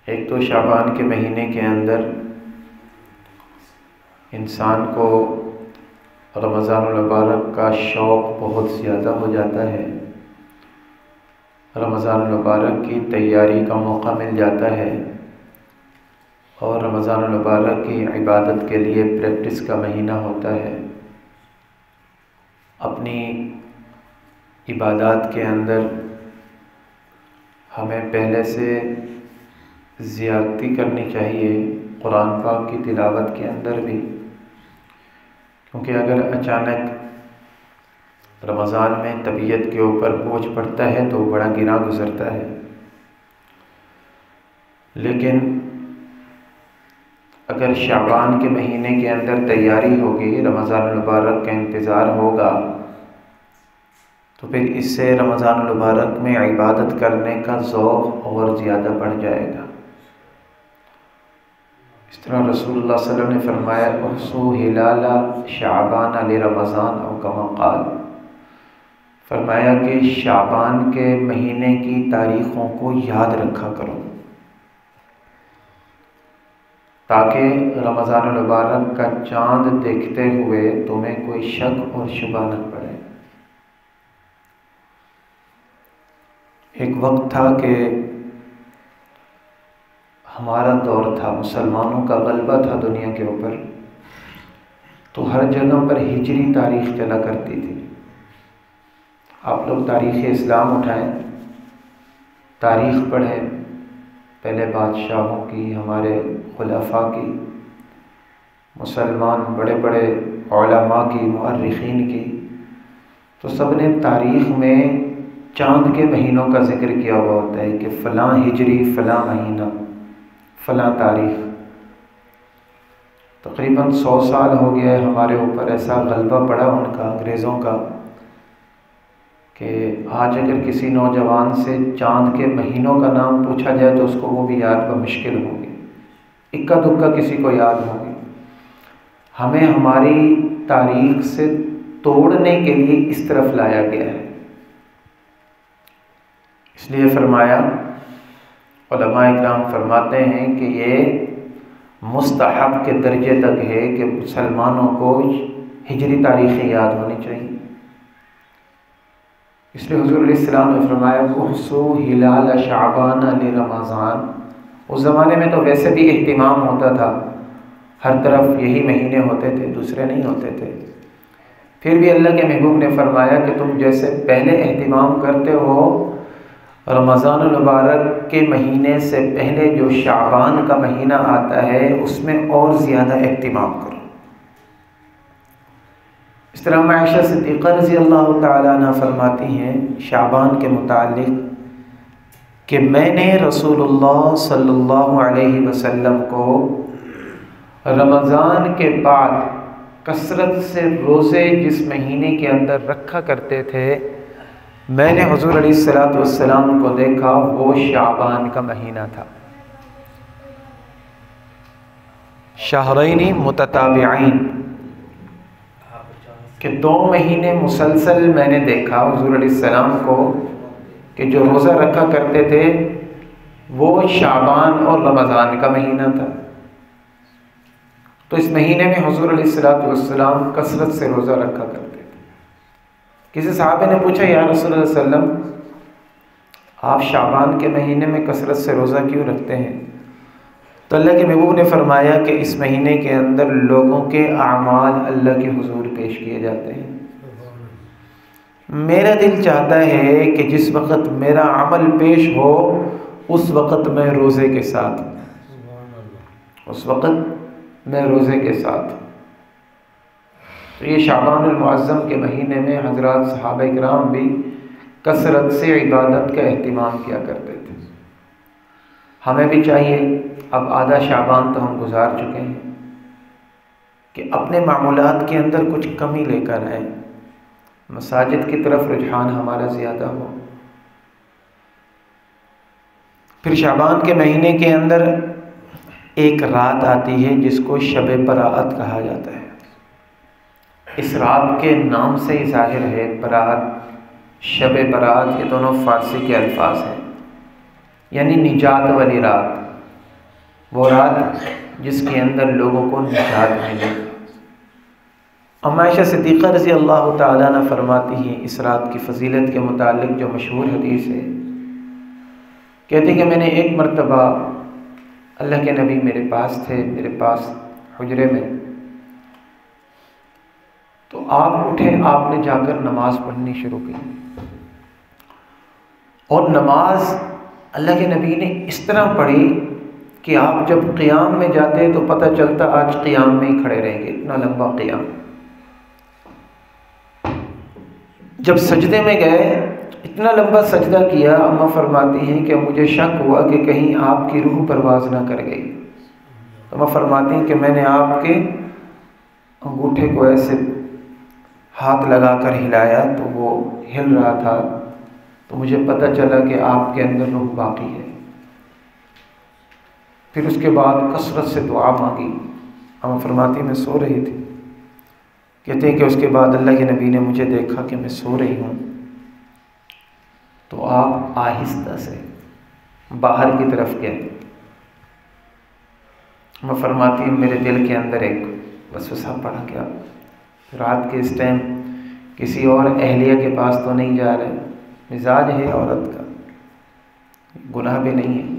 ایک تو شعبان کے مہینے کے اندر انسان کو رمضان المبارک کا شوق بہت زیادہ ہو جاتا ہے، رمضان المبارک کی تیاری کا موقع مل جاتا ہے، اور رمضان المبارک کی عبادت کے لیے پریکٹس کا مہینہ ہوتا ہے۔ اپنی عبادات کے اندر ہمیں پہلے سے زیادتی کرنی چاہیے، قرآن پاک کی تلاوت کے اندر بھی، کیونکہ اگر اچانک رمضان میں طبیعت کے اوپر بوجھ پڑتا ہے تو بڑا گراں گزرتا ہے، لیکن اگر شعبان کے مہینے کے اندر تیاری ہوگی، رمضان المبارک کا انتظار ہوگا، تو پھر اس سے رمضان المبارک میں عبادت کرنے کا ذوق اور زیادہ بڑھ جائے گا۔ اس طرح رسول اللہ صلی اللہ علیہ وسلم نے فرمایا احصوا ہلال شعبان لرمضان او کما قال، فرمایا کہ شعبان کے مہینے کی تاریخوں کو یاد رکھا کرو تاکہ رمضان المبارک کا چاند دیکھتے ہوئے تمہیں کوئی شک اور شبہ نہ پڑے۔ ایک وقت تھا کہ ہمارا دور تھا، مسلمانوں کا غلبہ تھا دنیا کے اوپر، تو ہر جگہ پر ہجری تاریخ چلا کرتی تھی۔ آپ لوگ تاریخ اسلام اٹھائیں، تاریخ پڑھیں، پہلے بادشاہوں کی، ہمارے خلفاء کی، مسلمان بڑے بڑے علماء کی، مؤرخین کی، تو سب نے تاریخ میں چاند کے مہینوں کا ذکر کیا ہوا ہوتا ہے کہ فلاں ہجری، فلاں مہینہ، فلاں تاریخ۔ تقریباً 100 سال ہو گیا ہے ہمارے اوپر ایسا غلبہ پڑا ان کا، انگریزوں کا، کہ آج اگر کسی نوجوان سے چاند کے مہینوں کا نام پوچھا جائے تو اس کو وہ بھی یاد بمشکل ہوگی، اکا دکا کسی کو یاد ہوگی۔ ہمیں ہماری تاریخ سے توڑنے کے لیے اس طرف لایا گیا ہے، اس لیے فرمایا، علماء اکرام فرماتے ہیں کہ یہ مستحب کے درجے تک ہے کہ مسلمانوں کو ہجری تاریخیں یاد ہونی چاہیے۔ اس لیے حضور علیہ السلام نے فرمایا احصوا ہلال شعبان لرمضان۔ اس زمانے میں تو ویسے بھی اہتمام ہوتا تھا، ہر طرف یہی مہینے ہوتے تھے، دوسرے نہیں ہوتے تھے، پھر بھی اللہ کے محبوب نے فرمایا کہ تم جیسے پہلے اہتمام کرتے ہو رمضان المبارک کے مہینے سے پہلے جو شعبان کا مہینہ آتا ہے اس میں اور زیادہ اہتمام کرو۔ اس طرح عائشہ صدیقہ رضی اللہ تعالیٰ عنہ فرماتی ہیں شعبان کے متعلق کہ میں نے رسول اللہ صلی اللہ علیہ وسلم کو رمضان کے بعد کثرت سے روزے جس مہینے کے اندر رکھا کرتے تھے، میں نے حضور علیہ الصلوۃ والسلام کو دیکھا، وہ شعبان کا مہینہ تھا، شہرین متتابعین، کہ 2 مہینے مسلسل میں نے دیکھا حضور علیہ السلام کو کہ جو روزہ رکھا کرتے تھے وہ شعبان اور رمضان کا مہینہ تھا۔ تو اس مہینے میں حضور علیہ الصلوۃ والسلام کثرت سے روزہ رکھا کرتے تھے۔ کسی صحابہ نے پوچھا یا رسول اللہ صلی اللہ علیہ وسلم آپ شعبان کے مہینے میں کثرت سے روزہ کیوں رکھتے ہیں؟ تو اللہ کے محبوب نے فرمایا کہ اس مہینے کے اندر لوگوں کے اعمال اللہ کے حضور پیش کیے جاتے ہیں۔ میرا دل چاہتا ہے کہ جس وقت میرا عمل پیش ہو اس وقت میں روزے کے ساتھ، اس وقت میں روزے کے ساتھ۔ تو یہ شعبان المعظم کے مہینے میں حضرات صحابہ کرام بھی کثرت سے عبادت کا اہتمام کیا کرتے تھے۔ ہمیں بھی چاہیے، اب آدھا شعبان تو ہم گزار چکے ہیں، کہ اپنے معمولات کے اندر کچھ کمی لے کر آئیں، مساجد کی طرف رجحان ہمارا زیادہ ہو۔ پھر شعبان کے مہینے کے اندر ایک رات آتی ہے جس کو شب برات کہا جاتا ہے۔ اس رات کے نام سے ہی ظاہر ہے، برات، شب برات، یہ دونوں فارسی کے الفاظ ہیں، یعنی نجات والی رات۔ وہ رات جس کے اندر لوگوں کو نجات ملے۔ ام عائشہ صدیقہ رضی اللہ تعالیٰ عنہ فرماتی ہیں اس رات کی فضیلت کے متعلق جو مشہور حدیث ہے، کہتے ہیں کہ میں نے ایک مرتبہ اللہ کے نبی میرے پاس تھے، میرے پاس حجرے میں، تو آپ اٹھے، آپ نے جا کر نماز پڑھنی شروع کی، اور نماز اللہ کے نبی نے اس طرح پڑھی کہ آپ جب قیام میں جاتے تو پتہ چلتا آج قیام میں ہی کھڑے رہیں گے، اتنا لمبا قیام۔ جب سجدے میں گئے، اتنا لمبا سجدہ کیا، اماں فرماتی ہیں کہ مجھے شک ہوا کہ کہیں آپ کی روح پرواز نہ کر گئی۔ اماں فرماتی ہیں کہ میں نے آپ کے انگوٹھے کو ایسے ہاتھ لگا کر ہلایا تو وہ ہل رہا تھا، تو مجھے پتہ چلا کہ آپ کے اندر روح باقی ہے۔ پھر اس کے بعد کثرت سے دعا مانگی۔ اماں فرماتی میں سو رہی تھی، کہتے ہیں کہ اس کے بعد اللہ کے نبی نے مجھے دیکھا کہ میں سو رہی ہوں، تو آپ آہستہ سے باہر کی طرف گئے۔ میں فرماتی ہوں میرے دل کے اندر ایک وسوسہ پڑا، کیا رات کے اس ٹائم کسی اور اہلیہ کے پاس تو نہیں جا رہے، مزاج ہے عورت کا، گناہ بھی نہیں ہے،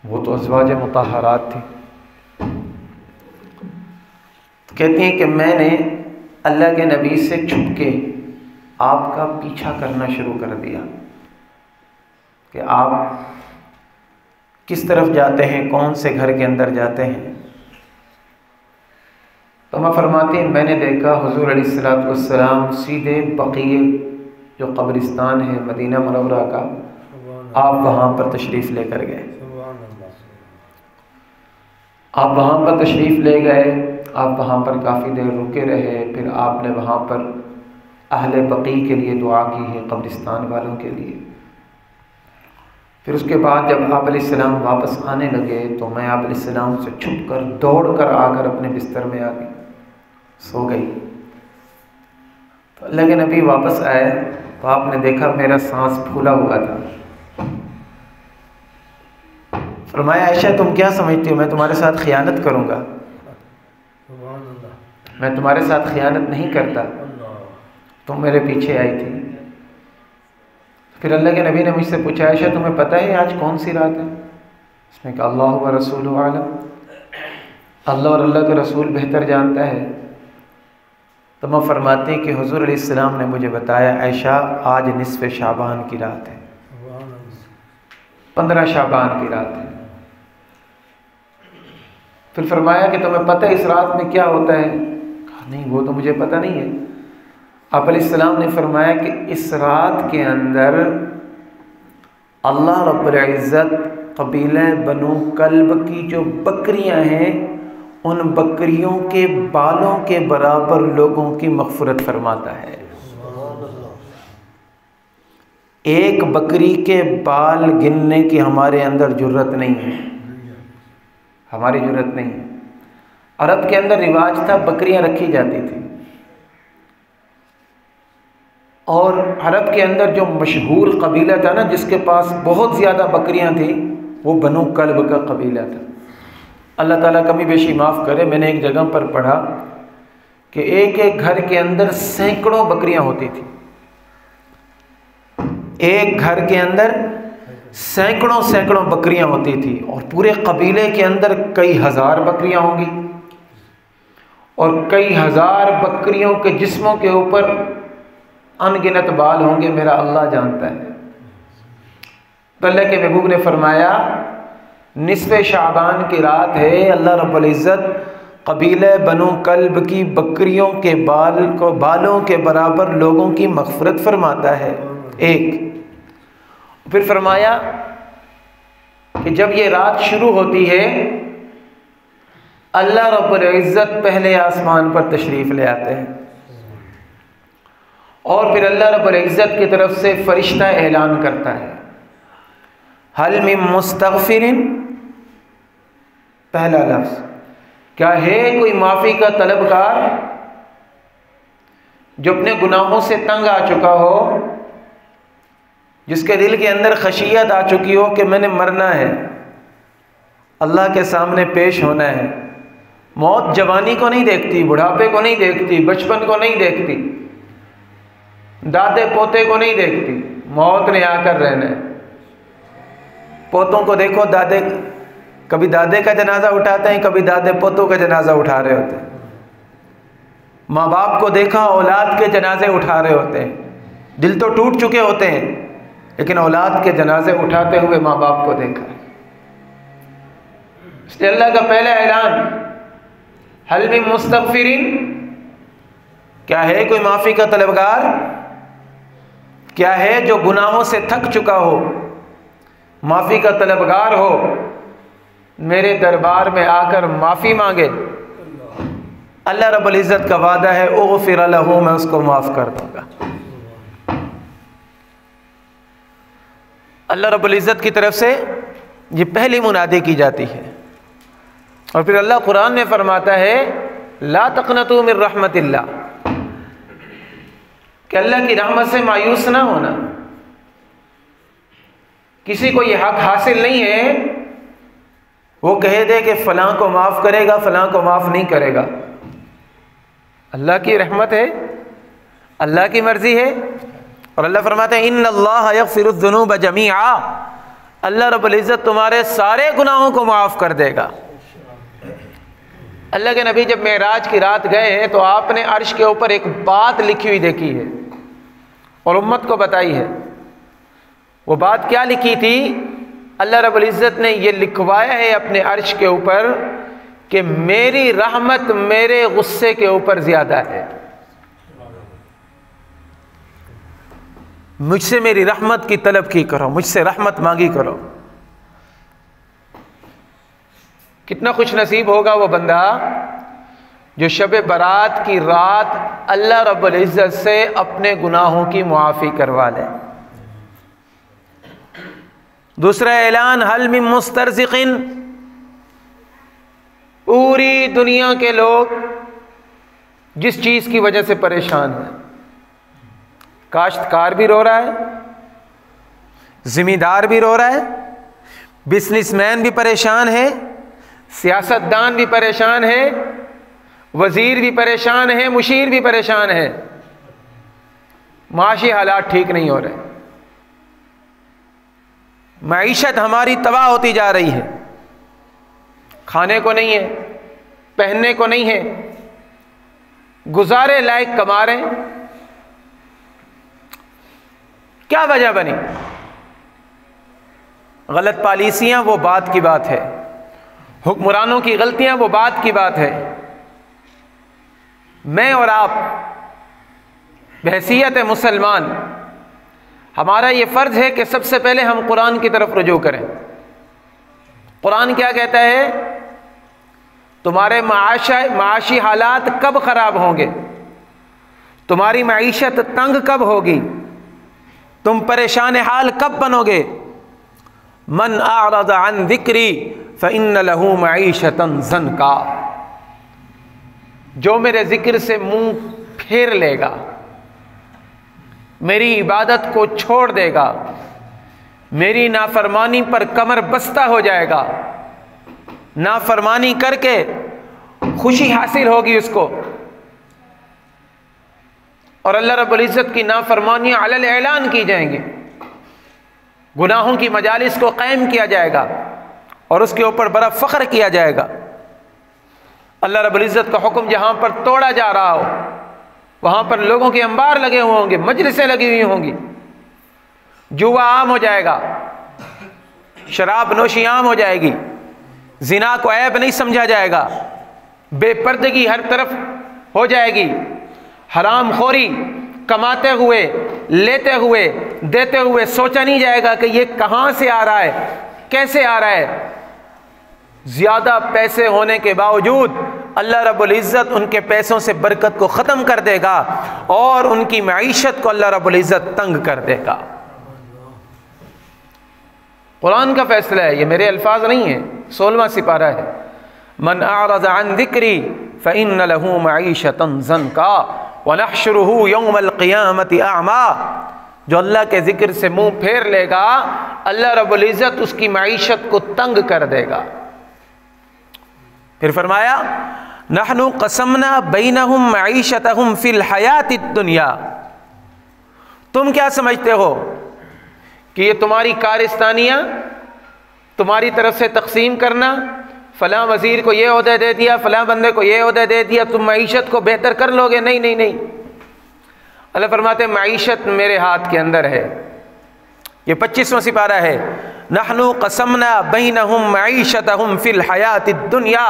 وہ تو ازواج مطہرات تھی۔ کہتی ہیں کہ میں نے اللہ کے نبی سے چھپ کے آپ کا پیچھا کرنا شروع کر دیا کہ آپ کس طرف جاتے ہیں، کون سے گھر کے اندر جاتے ہیں۔ تو میں فرماتی ہیں میں نے دیکھا حضور علیہ الصلوۃ والسلام سیدھے بقیع جو قبرستان ہے مدینہ منورہ کا، آپ وہاں پر تشریف لے کر گئے۔ آپ وہاں پر تشریف لے گئے، آپ وہاں پر کافی دیر رکے رہے، پھر آپ نے وہاں پر اہل بقیع کے لیے دعا کی ہے، قبرستان والوں کے لیے۔ پھر اس کے بعد جب آپ علیہ السلام واپس آنے لگے تو میں آپ علیہ السلام سے چھپ کر دوڑ کر آ کر اپنے بستر میں آ گئی، سو گئی۔ تو اللہ کے نبی واپس آئے تو آپ نے دیکھا میرا سانس پھولا ہوا تھا۔ فرمایا عائشہ تم کیا سمجھتی ہو میں تمہارے ساتھ خیانت کروں گا؟ میں تمہارے ساتھ خیانت نہیں کرتا، تم میرے پیچھے آئی تھی۔ پھر اللہ کے نبی نے مجھ سے پوچھا عائشہ تمہیں پتہ ہے آج کون سی رات ہے؟ اس میں کہا اللہ و رسول عالم، اللہ اور اللہ کے رسول بہتر جانتا ہے۔ تو میں فرماتی کہ حضور علیہ السلام نے مجھے بتایا عائشہ آج نصف شعبان کی رات ہے، 15 شعبان کی رات ہے۔ پھر فرمایا کہ تمہیں پتہ ہے اس رات میں کیا ہوتا ہے؟ کہا نہیں وہ تو مجھے پتہ نہیں ہے۔ آپ علیہ السلام نے فرمایا کہ اس رات کے اندر اللہ رب العزت قبیلہ بنو کلب کی جو بکریاں ہیں ان بکریوں کے بالوں کے برابر لوگوں کی مغفرت فرماتا ہے۔ ایک بکری کے بال گننے کی ہمارے اندر جرت نہیں ہے، ہماری جرت نہیں ہے۔ عرب کے اندر رواج تھا بکریاں رکھی جاتی تھی، اور عرب کے اندر جو مشہور قبیلہ تھا نا جس کے پاس بہت زیادہ بکریاں تھیں وہ بنو کلب کا قبیلہ تھا۔ اللہ تعالیٰ کمی بیشی معاف کرے، میں نے ایک جگہ پر پڑھا کہ ایک ایک گھر کے اندر سینکڑوں بکریاں ہوتی تھیں، ایک گھر کے اندر سینکڑوں بکریاں ہوتی تھی، اور پورے قبیلے کے اندر کئی ہزار بکریاں ہوں گی، اور کئی ہزار بکریوں کے جسموں کے اوپر ان گنت بال ہوں گے، میرا اللہ جانتا ہے۔ تو اللہ کے محبوب نے فرمایا نصف شعبان کی رات ہے، اللہ رب العزت قبیلہ بنو کلب کی بکریوں کے بالوں کے برابر لوگوں کی مغفرت فرماتا ہے۔ ایک پھر فرمایا کہ جب یہ رات شروع ہوتی ہے اللہ رب العزت پہلے آسمان پر تشریف لے آتے ہیں، اور پھر اللہ رب العزت کی طرف سے فرشتہ اعلان کرتا ہے حل من مستغفر، پہلا لفظ کیا ہے کوئی معافی کا طلبگار جو اپنے گناہوں سے تنگ آ چکا ہو، جس کے دل کے اندر خشیت آ چکی ہو کہ میں نے مرنا ہے، اللہ کے سامنے پیش ہونا ہے۔ موت جوانی کو نہیں دیکھتی، بڑھاپے کو نہیں دیکھتی، بچپن کو نہیں دیکھتی، دادے پوتے کو نہیں دیکھتی، موت نے آ کر رہنا ہے۔ پوتوں کو دیکھو، دادے کبھی دادے کا جنازہ اٹھاتے ہیں، کبھی دادے پوتوں کا جنازہ اٹھا رہے ہوتے ہیں۔ ماں باپ کو دیکھا، اولاد کے جنازے اٹھا رہے ہوتے ہیں، دل تو ٹوٹ چکے ہوتے ہیں، لیکن اولاد کے جنازے اٹھاتے ہوئے ماں باپ کو دیکھا۔ اس لیے اللہ کا پہلا اعلان، حل من مستغفرین، کیا ہے کوئی معافی کا طلبگار؟ کیا ہے جو گناہوں سے تھک چکا ہو، معافی کا طلبگار ہو، میرے دربار میں آ کر معافی مانگے؟ اللہ رب العزت کا وعدہ ہے اغفر لہ، میں اس کو معاف کر دوں گا۔ اللہ رب العزت کی طرف سے یہ پہلی منادی کی جاتی ہے۔ اور پھر اللہ قرآن میں فرماتا ہے لا تقنطوا من رحمت اللہ، کہ اللہ کی رحمت سے مایوس نہ ہونا۔ کسی کو یہ حق حاصل نہیں ہے وہ کہہ دے کہ فلاں کو معاف کرے گا، فلاں کو معاف نہیں کرے گا۔ اللہ کی رحمت ہے، اللہ کی مرضی ہے، اور اللہ فرماتے ہیں ان اللہ یغفر الذنوب جمیعا، اللہ رب العزت تمہارے سارے گناہوں کو معاف کر دے گا۔ اللہ کے نبی جب معراج کی رات گئے ہیں تو آپ نے عرش کے اوپر ایک بات لکھی ہوئی دیکھی ہے اور امت کو بتائی ہے۔ وہ بات کیا لکھی تھی؟ اللہ رب العزت نے یہ لکھوایا ہے اپنے عرش کے اوپر کہ میری رحمت میرے غصے کے اوپر زیادہ ہے، مجھ سے میری رحمت کی طلب کی کرو، مجھ سے رحمت مانگی کرو۔ کتنا خوش نصیب ہوگا وہ بندہ جو شب برات کی رات اللہ رب العزت سے اپنے گناہوں کی معافی کروا لے۔ دوسرا اعلان حل من مسترزق، پوری دنیا کے لوگ جس چیز کی وجہ سے پریشان ہیں، کاشتکار بھی رو رہا ہے، ذمہ دار بھی رو رہا ہے، بزنس مین بھی پریشان ہے، سیاستدان بھی پریشان ہے، وزیر بھی پریشان ہے، مشیر بھی پریشان ہے، معاشی حالات ٹھیک نہیں ہو رہے، معیشت ہماری تباہ ہوتی جا رہی ہے، کھانے کو نہیں ہے، پہننے کو نہیں ہے، گزارے لائق کما رہے ہیں۔ کیا وجہ بنی؟ غلط پالیسیاں وہ بات کی بات ہے، حکمرانوں کی غلطیاں وہ بات کی بات ہے۔ میں اور آپ بحیثیت مسلمان ہمارا یہ فرض ہے کہ سب سے پہلے ہم قرآن کی طرف رجوع کریں۔ قرآن کیا کہتا ہے؟ تمہارے معاشی حالات کب خراب ہوں گے، تمہاری معیشت تنگ کب ہوگی، تم پریشان حال کب بنو گے؟ من اعرض عن ذکری فإن له معیشتا ضنکا، جو میرے ذکر سے منہ پھیر لے گا، میری عبادت کو چھوڑ دے گا، میری نافرمانی پر کمر بستہ ہو جائے گا، نافرمانی کر کے خوشی حاصل ہوگی اس کو، اور اللہ رب العزت کی نافرمانیاں علی الاعلان کی جائیں گی، گناہوں کی مجالس کو قائم کیا جائے گا اور اس کے اوپر بڑا فخر کیا جائے گا۔ اللہ رب العزت کا حکم جہاں پر توڑا جا رہا ہو وہاں پر لوگوں کے انبار لگے ہوئے ہوں گے، مجلسیں لگی ہوئی ہوں گی، جوا عام ہو جائے گا، شراب نوشی عام ہو جائے گی، زنا کو عیب نہیں سمجھا جائے گا، بے پردگی ہر طرف ہو جائے گی، حرام خوری کماتے ہوئے، لیتے ہوئے، دیتے ہوئے سوچا نہیں جائے گا کہ یہ کہاں سے آ رہا ہے، کیسے آ رہا ہے۔ زیادہ پیسے ہونے کے باوجود اللہ رب العزت ان کے پیسوں سے برکت کو ختم کر دے گا اور ان کی معیشت کو اللہ رب العزت تنگ کر دے گا۔ قرآن کا فیصلہ ہے، یہ میرے الفاظ نہیں ہیں، 16واں سپارہ ہے۔ من اعرض عن ذکری فإن له معیشتا ضنکا ونحشره یوم القیامت اعمی، جو اللہ کے ذکر سے منہ پھیر لے گا اللہ رب العزت اس کی معیشت کو تنگ کر دے گا۔ پھر فرمایا نحن قسمنا بینہم معیشتہم فی الحیات الدنیا، تم کیا سمجھتے ہو کہ یہ تمہاری کارستانیاں تمہاری طرف سے تقسیم کرنا، فلاں وزیر کو یہ عہدہ دے دیا، فلاں بندے کو یہ عہدہ دے دیا، تم معیشت کو بہتر کر لو گے؟ نہیں نہیں نہیں، اللہ فرماتے ہیں معیشت میرے ہاتھ کے اندر ہے۔ یہ 25واں سپارہ ہے، نحن قسمنا بینہم معیشتہم فی الحیات الدنیا،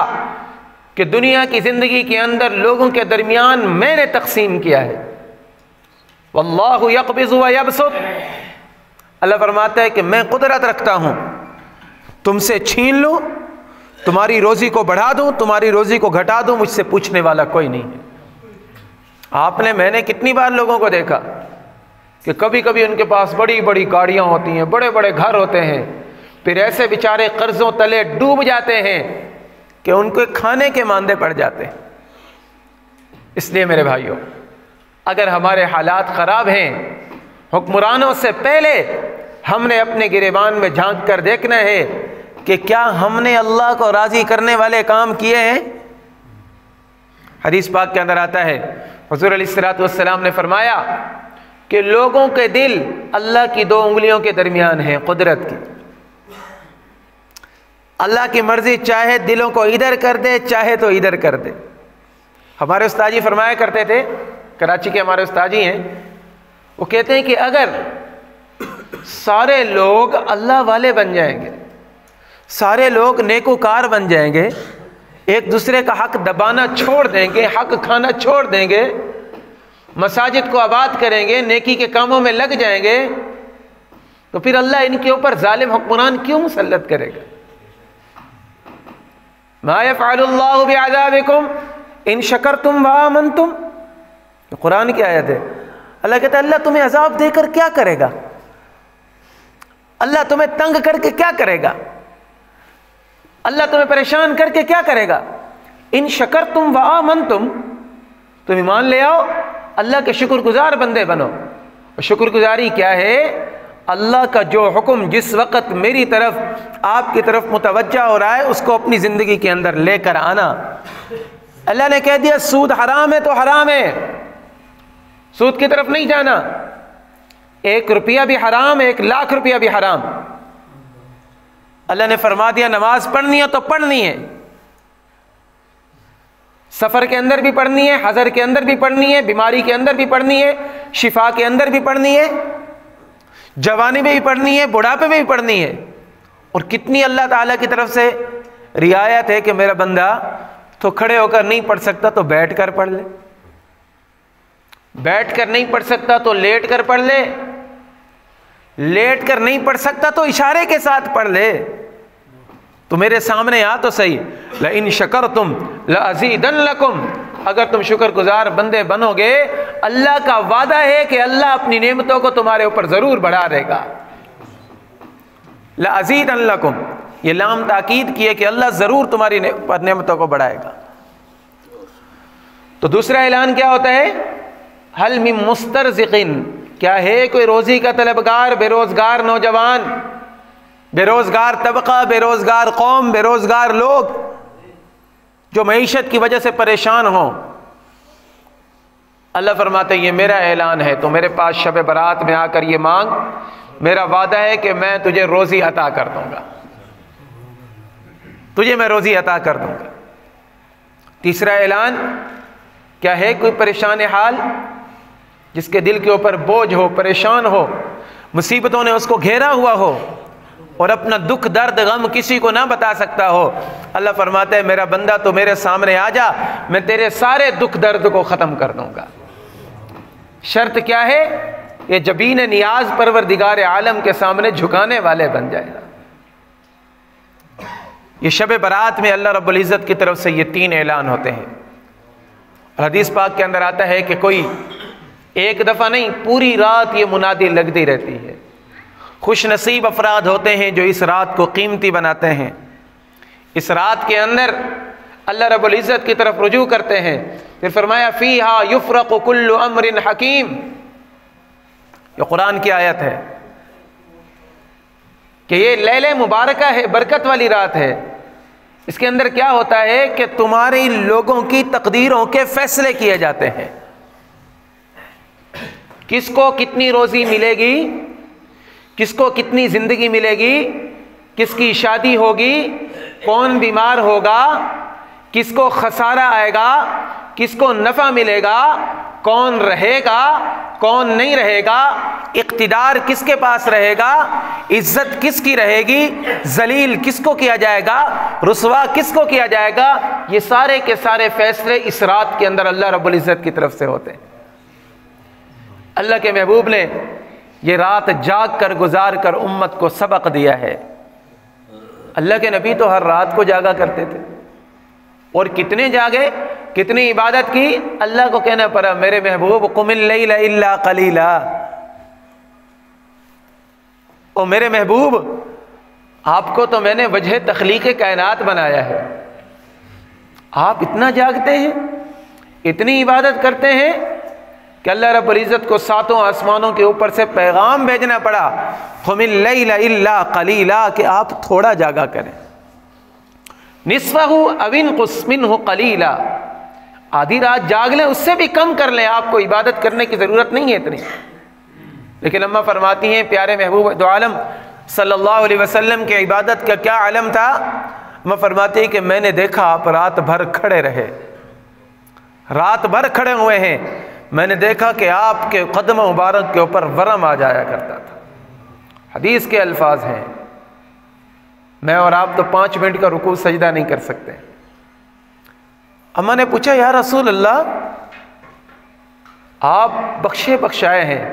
کہ دنیا کی زندگی کے اندر لوگوں کے درمیان میں نے تقسیم کیا ہے۔ واللہ یقبض و یبسط، اللہ فرماتا ہے کہ میں قدرت رکھتا ہوں، تم سے چھین لوں، تمہاری روزی کو بڑھا دوں، تمہاری روزی کو گھٹا دوں، مجھ سے پوچھنے والا کوئی نہیں ہے۔ میں نے کتنی بار لوگوں کو دیکھا کہ کبھی کبھی ان کے پاس بڑی بڑی گاڑیاں ہوتی ہیں، بڑے بڑے گھر ہوتے ہیں، پھر ایسے بیچارے قرضوں تلے ڈوب جاتے ہیں کہ ان کو کھانے کے ماندے پڑ جاتے ہیں۔ اس لیے میرے بھائیوں، اگر ہمارے حالات خراب ہیں، حکمرانوں سے پہلے ہم نے اپنے گریبان میں جھانک کر دیکھنا ہے کہ کیا ہم نے اللہ کو راضی کرنے والے کام کیے ہیں۔ حدیث پاک کے اندر آتا ہے، حضور علیہ الصلوۃ والسلام نے فرمایا کہ لوگوں کے دل اللہ کی 2 انگلیوں کے درمیان ہیں، قدرت کی۔ اللہ کی مرضی چاہے دلوں کو ادھر کر دے، چاہے تو ادھر کر دے۔ ہمارے استاد جی فرمایا کرتے تھے، کراچی کے ہمارے استاد جی ہیں، وہ کہتے ہیں کہ اگر سارے لوگ اللہ والے بن جائیں گے، سارے لوگ نیکوکار بن جائیں گے، ایک دوسرے کا حق دبانا چھوڑ دیں گے، حق کھانا چھوڑ دیں گے، مساجد کو آباد کریں گے، نیکی کے کاموں میں لگ جائیں گے، تو پھر اللہ ان کے اوپر ظالم حکمران کیوں مسلط کرے گا؟ ما یفعل اللہ بعذابکم ان شکرتم وآمنتم، یہ قرآن کی آیت ہے۔ اللہ کہتا ہے اللہ تمہیں عذاب دے کر کیا کرے گا؟ اللہ تمہیں تنگ کر کے کیا کرے گا؟ اللہ تمہیں پریشان کر کے کیا کرے گا؟ ان شکرتم وآمنتم، تم ایمان لے آؤ، اللہ کے شکر گزار بندے بنو۔ اور شکر گزاری کیا ہے؟ اللہ کا جو حکم جس وقت میری طرف آپ کی طرف متوجہ ہو رہا ہے اس کو اپنی زندگی کے اندر لے کر آنا۔ اللہ نے کہہ دیا سود حرام ہے تو حرام ہے، سود کی طرف نہیں جانا۔ 1 روپیہ بھی حرام، 1 لاکھ روپیہ بھی حرام۔ اللہ نے فرما دیا نماز پڑھنی ہے تو پڑھنی ہے، سفر کے اندر بھی پڑھنی ہے، حضر کے اندر بھی پڑھنی ہے، بیماری کے اندر بھی پڑھنی ہے، شفا کے اندر بھی پڑھنی ہے، جوانی میں بھی پڑھنی ہے، بڑھاپے میں بھی پڑھنی ہے۔ اور کتنی اللہ تعالیٰ کی طرف سے رعایت ہے کہ میرا بندہ تو کھڑے ہو کر نہیں پڑھ سکتا تو بیٹھ کر پڑھ لے، بیٹھ کر نہیں پڑھ سکتا تو لیٹ کر پڑھ لے، لیٹ کر نہیں پڑھ سکتا تو اشارے کے ساتھ پڑھ لے، تو میرے سامنے آ تو صحیح۔ لئن شکرتم لأزیدنکم، اگر تم شکر گزار بندے بنو گے اللہ کا وعدہ ہے کہ اللہ اپنی نعمتوں کو تمہارے اوپر ضرور بڑھا دے گا۔ لأزیدنکم، یہ لام تاکید کی ہے کہ اللہ ضرور تمہاری نعمتوں کو بڑھائے گا۔ تو دوسرا اعلان کیا ہوتا ہے؟ حل من مسترزقن، کیا ہے کوئی روزی کا طلبگار، بے روزگار نوجوان، بے روزگار طبقہ، بے روزگار قوم، بے روزگار لوگ جو معیشت کی وجہ سے پریشان ہوں؟ اللہ فرماتے ہیں یہ میرا اعلان ہے، تو میرے پاس شب برات میں آ کر یہ مانگ، میرا وعدہ ہے کہ میں تجھے روزی عطا کر دوں گا، تجھے میں روزی عطا کر دوں گا۔ تیسرا اعلان کیا ہے؟ کوئی پریشان حال جس کے دل کے اوپر بوجھ ہو، پریشان ہو، مصیبتوں نے اس کو گھیرا ہوا ہو اور اپنا دکھ درد غم کسی کو نہ بتا سکتا ہو، اللہ فرماتا ہے میرا بندہ تو میرے سامنے آ جا، میں تیرے سارے دکھ درد کو ختم کر دوں گا۔ شرط کیا ہے؟ یہ جبین نیاز پروردگار عالم کے سامنے جھکانے والے بن جائے گا۔ یہ شب برات میں اللہ رب العزت کی طرف سے یہ 3 اعلان ہوتے ہیں۔ حدیث پاک کے اندر آتا ہے کہ کوئی ایک دفعہ نہیں، پوری رات یہ منادی لگتی رہتی ہے۔ خوش نصیب افراد ہوتے ہیں جو اس رات کو قیمتی بناتے ہیں، اس رات کے اندر اللہ رب العزت کی طرف رجوع کرتے ہیں۔ پھر فرمایا فیہا یفرق کل امر حکیم، یہ قرآن کی آیت ہے کہ یہ لیلہ مبارکہ ہے، برکت والی رات ہے۔ اس کے اندر کیا ہوتا ہے کہ تمہاری لوگوں کی تقدیروں کے فیصلے کیے جاتے ہیں. کس کو کتنی روزی ملے گی، کس کو کتنی زندگی ملے گی، کس کی شادی ہوگی، کون بیمار ہوگا، کس کو خسارہ آئے گا، کس کو نفع ملے گا، کون رہے گا، کون نہیں رہے گا، اقتدار کس کے پاس رہے گا، عزت کس کی رہے گی، ذلیل کس کو کیا جائے گا، رسوا کس کو کیا جائے گا، یہ سارے کے سارے فیصلے اس رات کے اندر اللہ رب العزت کی طرف سے ہوتے ہیں. اللہ کے محبوب نے یہ رات جاگ کر گزار کر امت کو سبق دیا ہے. اللہ کے نبی تو ہر رات کو جاگا کرتے تھے، اور کتنے جاگے، کتنی عبادت کی. اللہ کو کہنا پڑا میرے محبوب قم اللیل الا قلیلا. او میرے محبوب آپ کو تو میں نے وجہ تخلیق کائنات بنایا ہے، آپ اتنا جاگتے ہیں، اتنی عبادت کرتے ہیں کہ اللہ رب العزت کو ساتوں آسمانوں کے اوپر سے پیغام بھیجنا پڑا قم اللیل الا قلیلا، کہ آپ تھوڑا جاگا کریں. نصفہ او انقص منہ قلیلا، آدھی رات جاگ لیں، اس سے بھی کم کر لیں، آپ کو عبادت کرنے کی ضرورت نہیں ہے اتنی. لیکن اماں فرماتی ہیں پیارے محبوب دو عالم صلی اللہ علیہ وسلم کی عبادت کا کیا علم تھا. اماں فرماتی ہیں کہ میں نے دیکھا آپ رات بھر کھڑے رہے، رات بھر کھڑے ہوئے ہیں. میں نے دیکھا کہ آپ کے قدم مبارک کے اوپر ورم آ جایا کرتا تھا. حدیث کے الفاظ ہیں، میں اور آپ تو 5 منٹ کا رکوع سجدہ نہیں کر سکتے. اماں نے پوچھا یا رسول اللہ آپ بخشے بخشائے ہیں،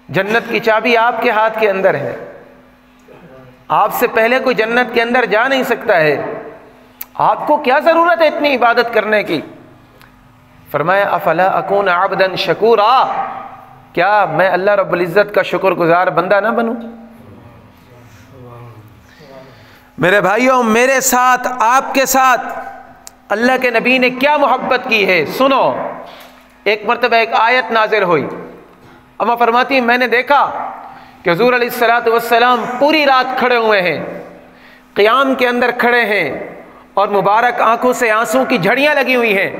جنت کی چابی آپ کے ہاتھ کے اندر ہے، آپ سے پہلے کوئی جنت کے اندر جا نہیں سکتا ہے، آپ کو کیا ضرورت ہے اتنی عبادت کرنے کی. فرمایا افلا اکون عبدا شکورا، کیا میں اللہ رب العزت کا شکر گزار بندہ نہ بنوں. میرے بھائیوں، میرے ساتھ آپ کے ساتھ اللہ کے نبی نے کیا محبت کی ہے سنو. ایک مرتبہ ایک آیت نازل ہوئی، اما فرماتی میں نے دیکھا کہ حضور علیہ الصلوۃ والسلام پوری رات کھڑے ہوئے ہیں، قیام کے اندر کھڑے ہیں، اور مبارک آنکھوں سے آنسوں کی جھڑیاں لگی ہوئی ہیں،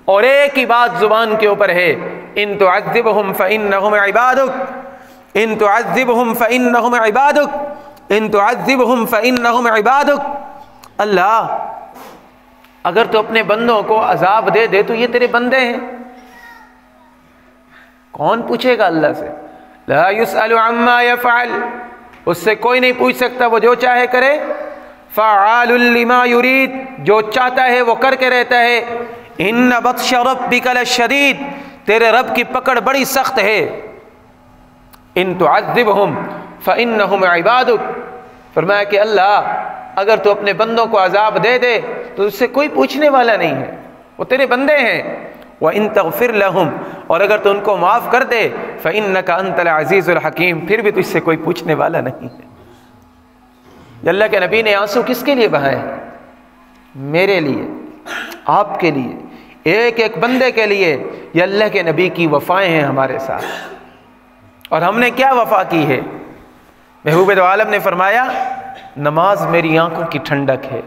اور ایک ہی بات زبان کے اوپر ہے ان تعذبہم فإنہم عبادک، ان تعذبہم فإنہم عبادک، ان تعذبہم فإنہم عبادک. اللہ اگر تو اپنے بندوں کو عذاب دے دے تو یہ تیرے بندے ہیں. کون پوچھے گا اللہ سے؟ لا يسأل عما يفعل، اس سے کوئی نہیں پوچھ سکتا، وہ جو چاہے کرے. فعال لما يريد، جو چاہتا ہے وہ کر کے رہتا ہے. ان بطش ربک لشدید، تیرے رب کی پکڑ بڑی سخت ہے. ان تعذبہم فإنہم عبادک، فرمایا کہ اللہ اگر تو اپنے بندوں کو عذاب دے دے تو اس سے کوئی پوچھنے والا نہیں ہے، وہ تیرے بندے ہیں. وَإِن تَغْفِرْ لَهُمْ، اور اگر تو ان کو معاف کر دے فَإِنَّكَ أَنْتَ الْعَزِيزُ الْحَكِيمُ، پھر بھی تجھ سے کوئی پوچھنے والا نہیں ہے. اللہ کے نبی نے آنسو کس کے لیے بہائے؟ میرے لیے، آپ کے لیے، ایک ایک بندے کے لیے. یہ اللہ کے نبی کی وفائیں ہیں ہمارے ساتھ. اور ہم نے کیا وفا کی ہے؟ محبوب دو عالم نے فرمایا نماز میری آنکھوں کی ٹھنڈک ہے.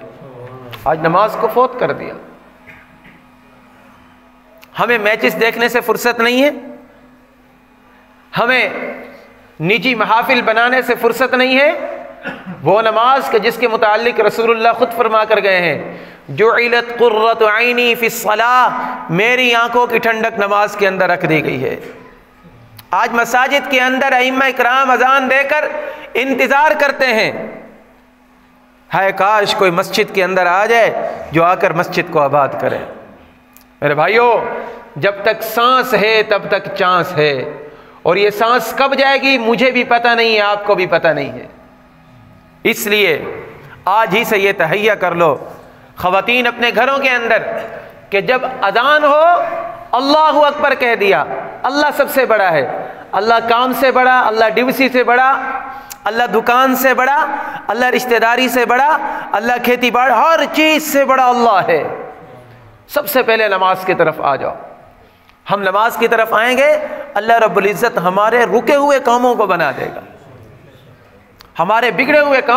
آج نماز کو فوت کر دیا. ہمیں میچز دیکھنے سے فرصت نہیں ہے، ہمیں نجی محافل بنانے سے فرصت نہیں ہے. وہ نماز کے جس کے متعلق رسول اللہ خود فرما کر گئے ہیں جعلت قرۃ عینی فی الصلاۃ، میری آنکھوں کی ٹھنڈک نماز کے اندر رکھ دی گئی ہے. آج مساجد کے اندر ائمہ اکرام اذان دے کر انتظار کرتے ہیں، ہائے کاش کوئی مسجد کے اندر آ جائے جو آ کر مسجد کو آباد کرے. میرے بھائیوں، جب تک سانس ہے تب تک چانس ہے، اور یہ سانس کب جائے گی مجھے بھی پتہ نہیں ہے، آپ کو بھی پتہ نہیں ہے. اس لیے آج ہی سے یہ تہیہ کر لو خواتین اپنے گھروں کے اندر کہ جب اذان ہو اللہ اکبر کہہ دیا. اللہ سب سے بڑا ہے، اللہ کام سے بڑا، اللہ ڈیوسی سے بڑا، اللہ دکان سے بڑا، اللہ رشتہ داری سے بڑا، اللہ کھیتی باڑی، ہر چیز سے بڑا اللہ ہے. سب سے پہلے نماز کی طرف آ جاؤ. ہم نماز کی طرف آئیں گے، اللہ رب العزت ہمارے رکے ہوئے کاموں کو بنا دے گا، ہمارے بگڑے ہوئے کام